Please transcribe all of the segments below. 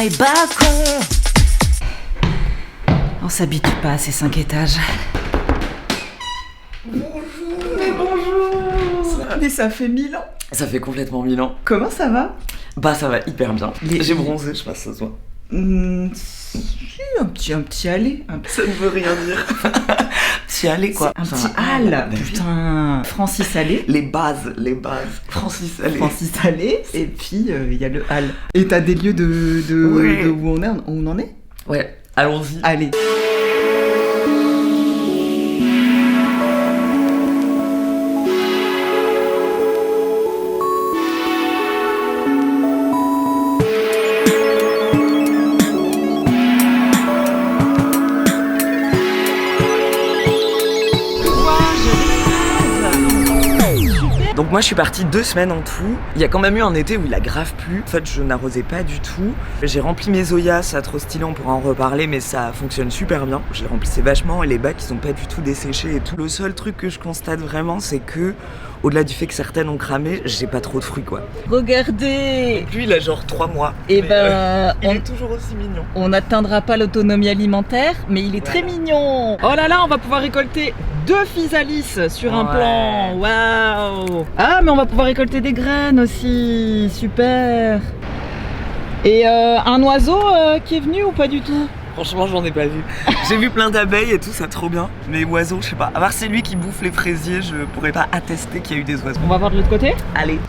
my balcon. On s'habitue pas à ces 5 étages. Bonjour. Mais ça fait 1000 ans. Ça fait complètement 1000 ans. Comment ça va? Bah ça va hyper bien. J'ai bronzé, je sais pas si ça se voit. Un petit aller. Ça ne veut rien dire. Petit aller quoi. Un petit hall. Putain. Francis Allais. Les bases. Francis Allais. Francis Allais. Et puis il y a le hall. Et t'as des lieux de où on en est? Ouais, allons-y. Allez. Donc moi je suis partie 2 semaines en tout. Il y a quand même eu un été où il a grave plu. En fait je n'arrosais pas du tout. J'ai rempli mes Zoya, ça trop stylé, on pourra en reparler, mais ça fonctionne super bien. J'ai remplissé vachement et les bacs ils sont pas du tout desséchés et tout. Le seul truc que je constate vraiment c'est que, au-delà du fait que certaines ont cramé, j'ai pas trop de fruits quoi. Regardez. Lui il a genre 3 mois. Et mais, il est toujours aussi mignon. On n'atteindra pas l'autonomie alimentaire, mais il est très mignon. Oh là là, on va pouvoir récolter 2 physalis sur un plan. Waouh. Ah, mais on va pouvoir récolter des graines aussi. Super. Et un oiseau qui est venu ou pas du tout? Franchement, j'en ai pas vu. J'ai vu plein d'abeilles et tout, ça trop bien. Mais oiseaux, je sais pas. À part c'est lui qui bouffe les fraisiers, je pourrais pas attester qu'il y a eu des oiseaux. On va voir de l'autre côté? Allez.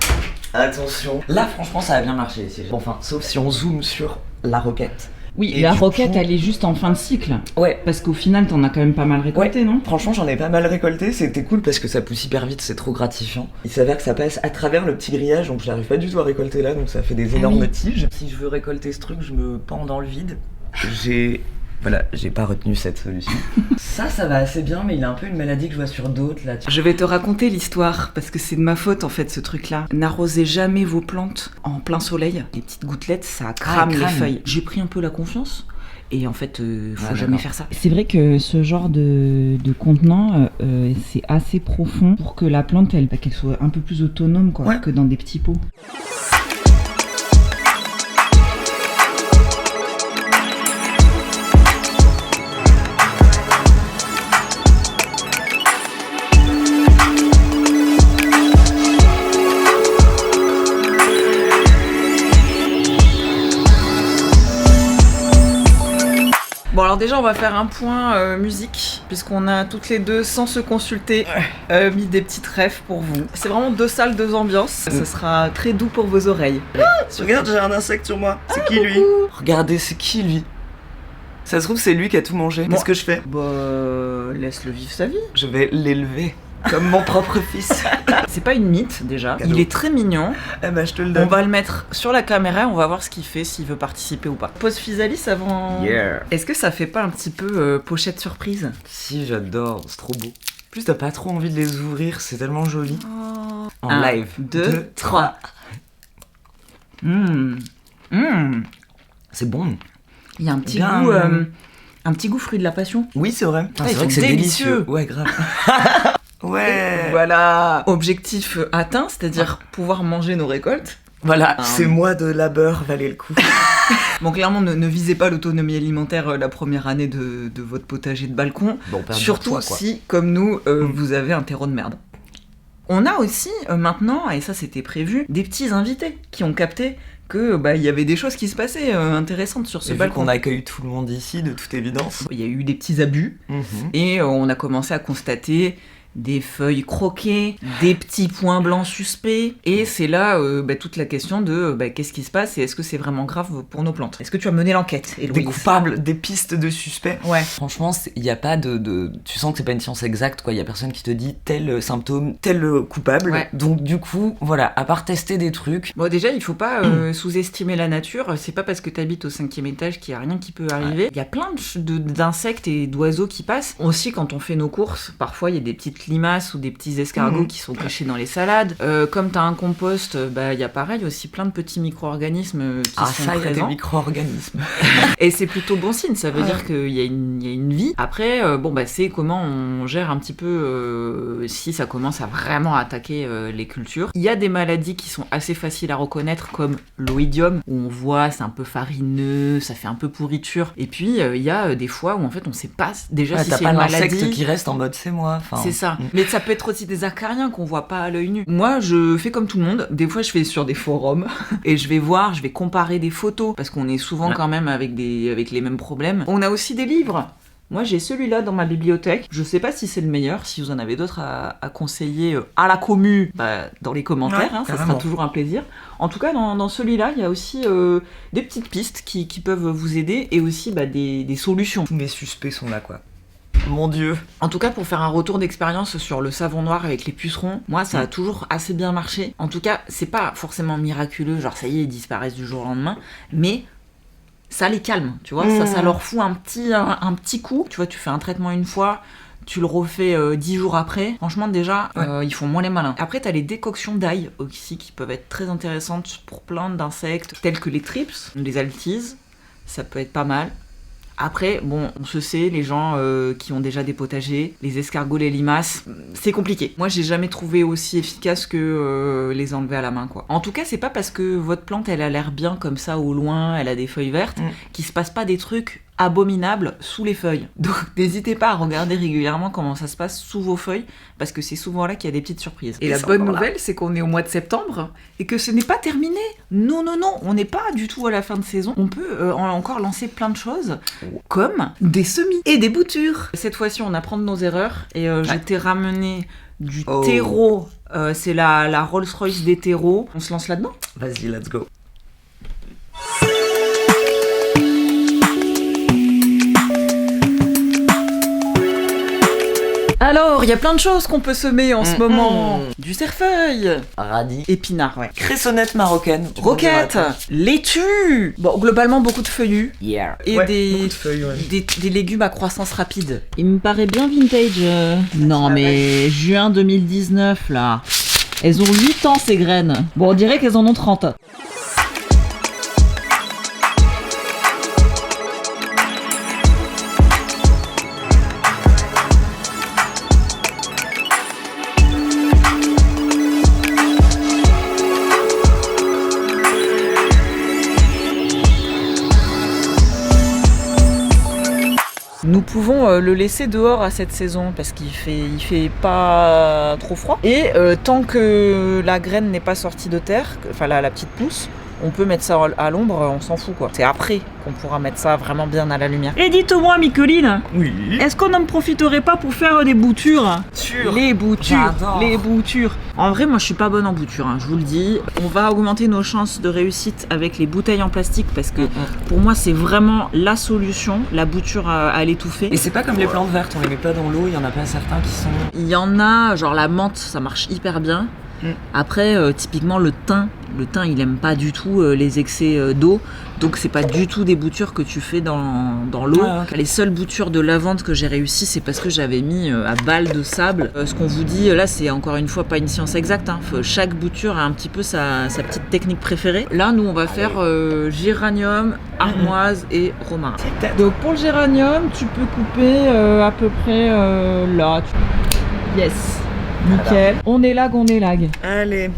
Attention. Là, franchement, ça a bien marché ici. Enfin, sauf si on zoome sur la roquette. Oui, Et la du roquette, coup- elle est juste en fin de cycle. Ouais. Parce qu'au final, t'en as quand même pas mal récolté, non? Franchement, j'en ai pas mal récolté. C'était cool parce que ça pousse hyper vite, c'est trop gratifiant. Il s'avère que ça passe à travers le petit grillage, donc j'arrive pas du tout à récolter là, donc ça fait des énormes oui. tiges. Si je veux récolter ce truc, je me pends dans le vide. J'ai pas retenu cette solution. ça va assez bien, mais il a un peu une maladie que je vois sur d'autres là. Je vais te raconter l'histoire parce que c'est de ma faute en fait ce truc-là. N'arrosez jamais vos plantes en plein soleil. Les petites gouttelettes, ça crame les feuilles. J'ai pris un peu la confiance. Et en fait, faut jamais faire ça. C'est vrai que ce genre de contenant, c'est assez profond pour que la plante, qu'elle soit un peu plus autonome quoi, que dans des petits pots. Bon alors déjà on va faire un point musique puisqu'on a toutes les deux sans se consulter mis des petites refs pour vous. C'est vraiment 2 salles, 2 ambiances. Ça sera très doux pour vos oreilles. Regarde, j'ai un insecte sur moi. C'est qui lui? Regardez, c'est qui lui? Ça se trouve, c'est lui qui a tout mangé. Qu'est-ce que je fais? Bah laisse-le vivre sa vie. Je vais l'élever comme mon propre fils. C'est pas une mythe déjà. Cadeau. Il est très mignon. Eh ben, je te le donne. On va le mettre sur la caméra et on va voir ce qu'il fait, s'il veut participer ou pas. Pose physalis avant. Yeah. Est-ce que ça fait pas un petit peu pochette surprise? Si, j'adore, c'est trop beau. En plus, t'as pas trop envie de les ouvrir, c'est tellement joli. En Un, live. 2, 3. C'est bon. Il y a un petit Bien, goût. Un petit goût fruit de la passion. Oui, c'est vrai. Putain, c'est ils vrai sont que c'est délicieux. délicieux. Ouais, grave. Ouais. Voilà. Objectif atteint, c'est-à-dire pouvoir manger nos récoltes. Voilà, ces mois de labeur valaient le coup. Bon, clairement, ne visez pas l'autonomie alimentaire la première année de votre potager de balcon. Bon, perdre surtout toi, quoi. si, comme nous, vous avez un terreau de merde. On a aussi maintenant, et ça c'était prévu, des petits invités qui ont capté que il y avait des choses qui se passaient intéressantes sur ce Et vu balcon. qu'on accueille tout le monde ici, de toute évidence. Il y a eu des petits abus et on a commencé à constater des feuilles croquées, des petits points blancs suspects. Et c'est là toute la question de qu'est-ce qui se passe et est-ce que c'est vraiment grave pour nos plantes? Est-ce que tu as mené l'enquête, Des Héloïse? coupables, des pistes de suspects. Ouais. Franchement, il n'y a pas de... Tu sens que c'est pas une science exacte, quoi. Il y a personne qui te dit tel symptôme, tel coupable. Ouais. Donc du coup, voilà, à part tester des trucs... Bon, déjà, il faut pas sous-estimer la nature. C'est pas parce que t'habites au 5e étage qu'il y a rien qui peut arriver. Il y a plein d'insectes et d'oiseaux qui passent. Aussi, quand on fait nos courses, parfois il y a des petites petites limaces ou des petits escargots qui sont cachés dans les salades. Comme tu as un compost, il y a pareil aussi plein de petits micro-organismes qui sont ça, il y a des présents. micro-organismes. Et c'est plutôt bon signe, ça veut dire qu'il y a une vie. Après, c'est comment on gère un petit peu si ça commence à vraiment attaquer les cultures. Il y a des maladies qui sont assez faciles à reconnaître, comme l'oïdium, où on voit c'est un peu farineux, ça fait un peu pourriture. Et puis il y a des fois où en fait on sait pas déjà si t'as c'est pas une l'insecte maladie. qui reste en mode c'est moi. C'est ça. Mais ça peut être aussi des acariens qu'on voit pas à l'œil nu. Moi, je fais comme tout le monde. Des fois, je fais sur des forums et je vais comparer des photos parce qu'on est souvent quand même avec les mêmes problèmes. On a aussi des livres. Moi, j'ai celui-là dans ma bibliothèque. Je sais pas si c'est le meilleur. Si vous en avez d'autres à conseiller à la commu, dans les commentaires, ça sera toujours un plaisir. En tout cas, dans celui-là, il y a aussi des petites pistes qui peuvent vous aider et aussi des solutions. Tous mes suspects sont là, quoi. Mon Dieu. En tout cas, pour faire un retour d'expérience sur le savon noir avec les pucerons, moi, ça a toujours assez bien marché. En tout cas, c'est pas forcément miraculeux, genre ça y est, ils disparaissent du jour au lendemain, mais ça les calme, tu vois, ça leur fout un petit coup. Tu vois, tu fais un traitement une fois, tu le refais 10 jours après. Franchement, déjà, ils font moins les malins. Après, t'as les décoctions d'ail aussi qui peuvent être très intéressantes pour plein d'insectes, tels que les thrips, les altises, ça peut être pas mal. Après, on se sait, les gens qui ont déjà des potagers, les escargots, les limaces, c'est compliqué. Moi, j'ai jamais trouvé aussi efficace que les enlever à la main, quoi. En tout cas, c'est pas parce que votre plante, elle a l'air bien comme ça au loin, elle a des feuilles vertes, qu'il se passe pas des trucs abominables sous les feuilles. Donc, n'hésitez pas à regarder régulièrement comment ça se passe sous vos feuilles, parce que c'est souvent là qu'il y a des petites surprises. Et la bonne nouvelle, c'est qu'on est au mois de septembre, et que ce n'est pas terminé. Non, on n'est pas du tout à la fin de saison. On peut encore lancer plein de choses, comme des semis et des boutures. Cette fois-ci, on apprend de nos erreurs, et je t'ai ramené du terreau. C'est la Rolls-Royce des terreaux. On se lance là-dedans ? Vas-y, let's go. Alors, il y a plein de choses qu'on peut semer en ce moment. Du cerfeuil, radis, épinards, cressonnette marocaine, roquette, laitue. Bon, globalement beaucoup de feuillus. Yeah. Et beaucoup de feuilles, des légumes à croissance rapide. Il me paraît bien vintage. Non mais juin 2019 là. Elles ont 8 ans ces graines. Bon, on dirait qu'elles en ont 30. Nous pouvons le laisser dehors à cette saison parce qu'il fait pas trop froid. Et tant que la graine n'est pas sortie de terre, enfin la petite pousse, on peut mettre ça à l'ombre, on s'en fout quoi. C'est après qu'on pourra mettre ça vraiment bien à la lumière. Et dites-moi, Micheline, oui. Est-ce qu'on n'en profiterait pas pour faire des boutures ? Les boutures, j'adore. Les boutures. En vrai, moi je suis pas bonne en bouture, je vous le dis. On va augmenter nos chances de réussite avec les bouteilles en plastique parce que pour moi c'est vraiment la solution, la bouture à l'étouffer. Et c'est pas comme les plantes vertes, on les met pas dans l'eau, il y en a pas certains qui sont... Il y en a, genre la menthe, ça marche hyper bien. Après, typiquement le thym, il aime pas du tout les excès d'eau, donc c'est pas du tout des boutures que tu fais dans l'eau. Okay. Les seules boutures de lavande que j'ai réussi, c'est parce que j'avais mis à balle de sable. Ce qu'on vous dit là, c'est encore une fois pas une science exacte. Chaque bouture a un petit peu sa petite technique préférée. Là, nous, on va faire géranium, armoise et romarin. Donc pour le géranium, tu peux couper à peu près là. Yes. Nickel. On élague. Allez.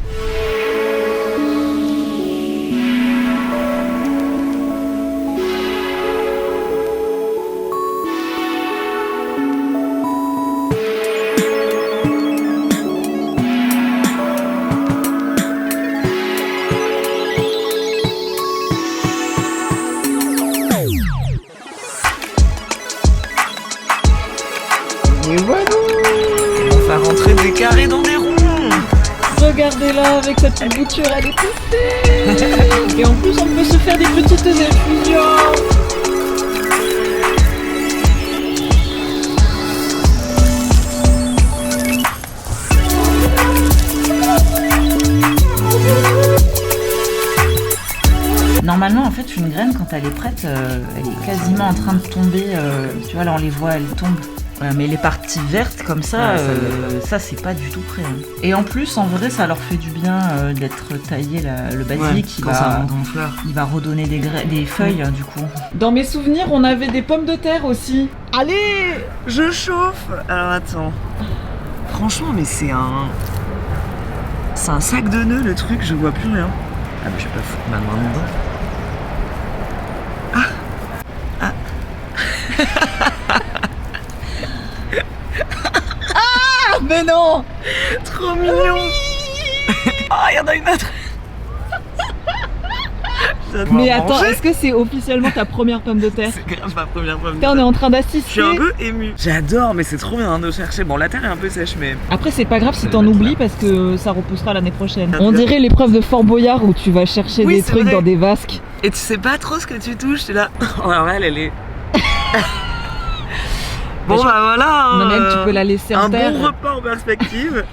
Et voilà. On va rentrer des carrés dans des ronds. Regardez-la avec sa petite bouture, elle est poussée. Et en plus, on peut se faire des petites infusions. Normalement, en fait, une graine, quand elle est prête, elle est quasiment en train de tomber. Tu vois, là, on les voit, elles tombent. Ouais, mais les parties vertes comme ça, Ouais, ça c'est pas du tout prêt. Hein. Et en plus, en vrai, ça leur fait du bien d'être taillé le basilic. Quand ça monte en fleurs. Il va redonner des feuilles du coup. Dans mes souvenirs, on avait des pommes de terre aussi. Allez, je chauffe. Alors attends. Franchement, mais c'est un sac de nœuds le truc, je vois plus rien. Ah mais je vais pas foutre ma main dedans. Ah mais non. Trop mignon. Ah, il y en a une autre. Mais attends, est-ce que c'est officiellement ta première pomme de terre? C'est grave ma première pomme de Putain, on est terre. en train Je d'assister. suis un peu ému. J'adore, mais c'est trop bien de chercher. Bon, la terre est un peu sèche, mais. Après, c'est pas grave si t'en oublies parce que ça repoussera l'année prochaine. On dirait l'épreuve de Fort Boyard où tu vas chercher Oui, des c'est trucs vrai. dans des vasques. Et tu sais pas trop ce que tu touches, t'es là. Oh, alors elle est. Bon, bah voilà. Non, mais elle, tu peux la laisser en un terre. bon repas en perspective.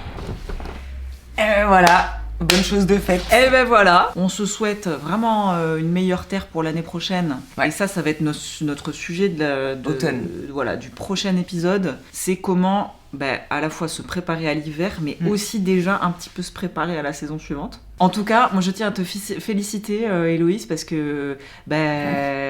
Et voilà. Bonne chose de faite. Et ben voilà, on se souhaite vraiment une meilleure terre pour l'année prochaine. Ouais. Et ça va être notre sujet Automne. Voilà, du prochain épisode. C'est comment à la fois se préparer à l'hiver, mais aussi déjà un petit peu se préparer à la saison suivante. En tout cas, moi je tiens à te féliciter Héloïse parce que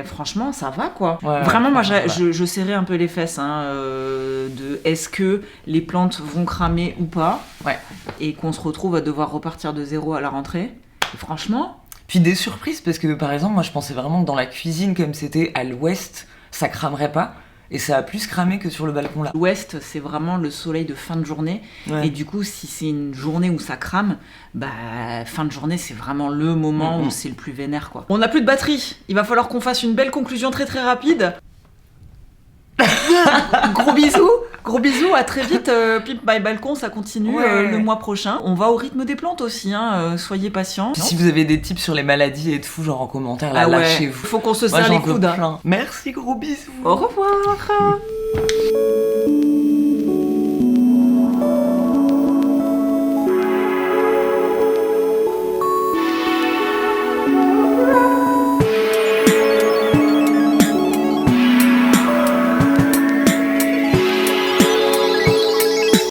franchement ça va quoi. Ouais, vraiment moi ouais. je serrais un peu les fesses de est-ce que les plantes vont cramer ou pas. Ouais. Et qu'on se retrouve à devoir repartir de zéro à la rentrée. Et franchement... Puis des surprises, parce que par exemple, moi je pensais vraiment que dans la cuisine, comme c'était à l'ouest, ça cramerait pas. Et ça a plus cramé que sur le balcon là. L'ouest, c'est vraiment le soleil de fin de journée. Ouais. Et du coup, si c'est une journée où ça crame, fin de journée, c'est vraiment le moment où c'est le plus vénère, quoi. On n'a plus de batterie. Il va falloir qu'on fasse une belle conclusion très très rapide. Gros bisous, à très vite. Pimp My Balcon, ça continue le mois prochain. On va au rythme des plantes aussi, soyez patients. Puis si vous avez des tips sur les maladies et tout, genre en commentaire, là, lâchez-vous. Faut qu'on se Moi, serre les j'en veux coudes. plein. Merci, gros bisous. Au revoir.